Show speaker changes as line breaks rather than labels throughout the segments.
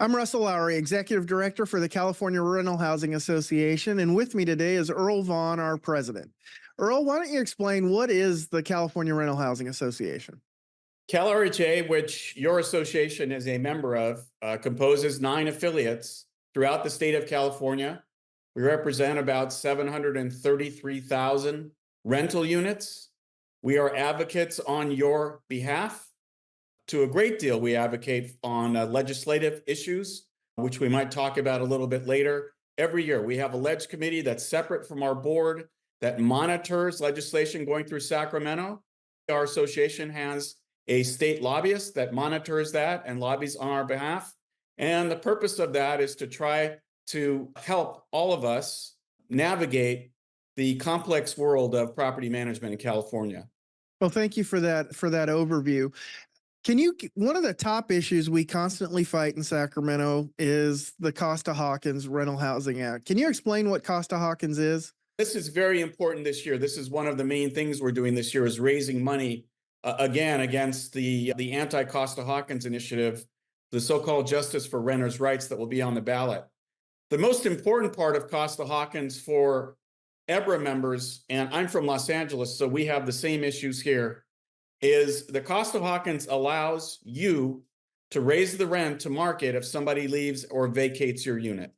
I'm Russell Lowry, Executive Director for the California Rental Housing Association, and with me today is Earl Vaughn, our president. Earl, why don't you explain what is the California Rental Housing Association?
CalRHA, which your association is a member of, composes 9 affiliates throughout the state of California. We represent about 733,000 rental units. We are advocates on your behalf. To a great deal, we advocate on legislative issues, which we might talk about a little bit later. Every year, we have a ledge committee that's separate from our board that monitors legislation going through Sacramento. Our association has a state lobbyist that monitors that and lobbies on our behalf. And the purpose of that is to try to help all of us navigate the complex world of property management in California.
Well, thank you for that overview. One of the top issues we constantly fight in Sacramento is the Costa-Hawkins Rental Housing Act. Can you explain what Costa-Hawkins is?
This is very important this year. This is one of the main things we're doing this year is raising money again against the anti-Costa-Hawkins initiative, the so-called Justice for Renters' Rights that will be on the ballot. The most important part of Costa-Hawkins for Ebhra members, and I'm from Los Angeles, so we have the same issues here, is the Costa-Hawkins allows you to raise the rent to market if somebody leaves or vacates your unit.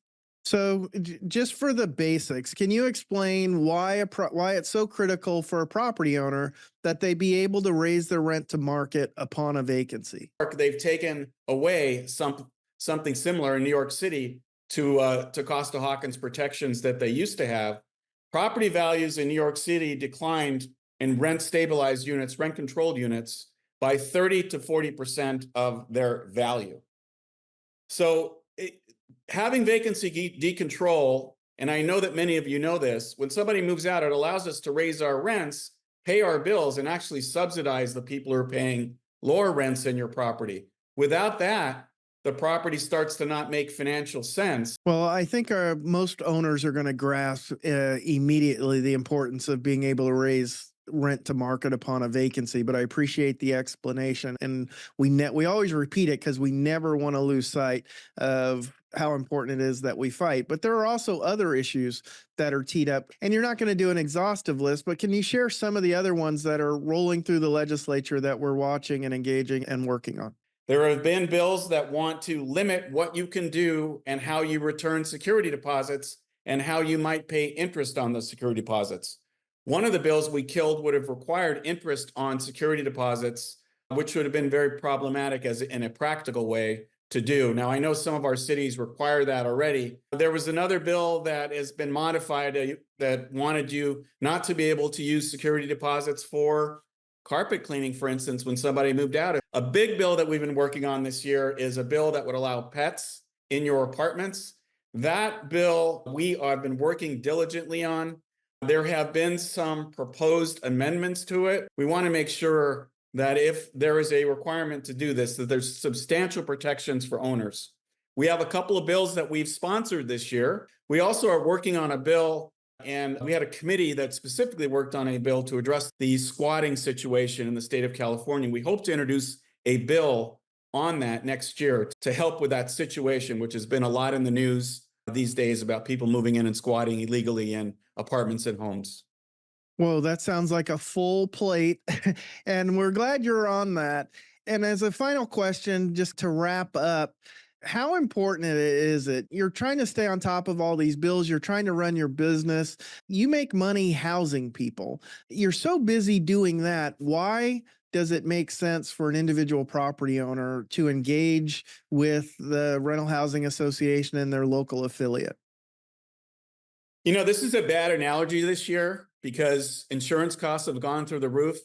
So, just for the basics, can you explain why it's so critical for a property owner that they be able to raise their rent to market upon a vacancy?
They've taken away something similar in New York City to Costa-Hawkins protections that they used to have. Property values in New York City declined in rent stabilized units, rent controlled units, by 30 to 40% of their value. So having vacancy decontrol, and I know that many of you know this, when somebody moves out, it allows us to raise our rents, pay our bills, and actually subsidize the people who are paying lower rents in your property. Without that, the property starts to not make financial sense.
Well, I think most owners are going to grasp immediately the importance of being able to raise rent to market upon a vacancy, but I appreciate the explanation, and we always repeat it because we never want to lose sight of how important it is that we fight. But there are also other issues that are teed up, and you're not going to do an exhaustive list, but can you share some of the other ones that are rolling through the legislature that we're watching and engaging and working on?
There have been bills that want to limit what you can do and how you return security deposits and how you might pay interest on those security deposits. One of the bills we killed would have required interest on security deposits, which would have been very problematic in a practical way to do. Now, I know some of our cities require that already. There was another bill that has been modified that wanted you not to be able to use security deposits for carpet cleaning, for instance, when somebody moved out. A big bill that we've been working on this year is a bill that would allow pets in your apartments. That bill we have been working diligently on. There have been some proposed amendments to it. We want to make sure that if there is a requirement to do this, that there's substantial protections for owners. We have a couple of bills that we've sponsored this year. We also are working on a bill, and we had a committee that specifically worked on a bill to address the squatting situation in the state of California. We hope to introduce a bill on that next year to help with that situation, which has been a lot in the news these days about people moving in and squatting illegally in apartments and homes.
Well, that sounds like a full plate, and we're glad you're on that. And as a final question, just to wrap up, how important is it? You're trying to stay on top of all these bills. You're trying to run your business. You make money housing people. You're so busy doing that. Why does it make sense for an individual property owner to engage with the Rental Housing Association and their local affiliate?
You know, this is a bad analogy this year because insurance costs have gone through the roof,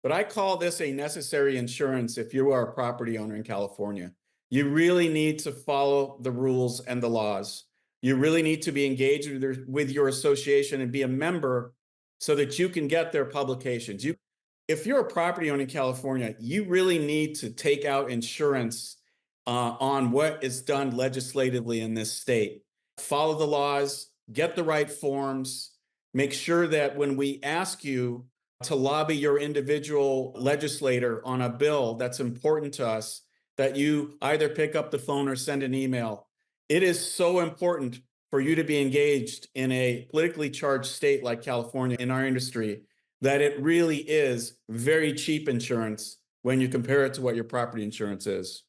but I call this a necessary insurance if you are a property owner in California. You really need to follow the rules and the laws. You really need to be engaged with your association and be a member so that you can get their publications. If you're a property owner in California, you really need to take out insurance on what is done legislatively in this state. Follow the laws, get the right forms, make sure that when we ask you to lobby your individual legislator on a bill that's important to us, that you either pick up the phone or send an email. It is so important for you to be engaged in a politically charged state like California in our industry that it really is very cheap insurance when you compare it to what your property insurance is.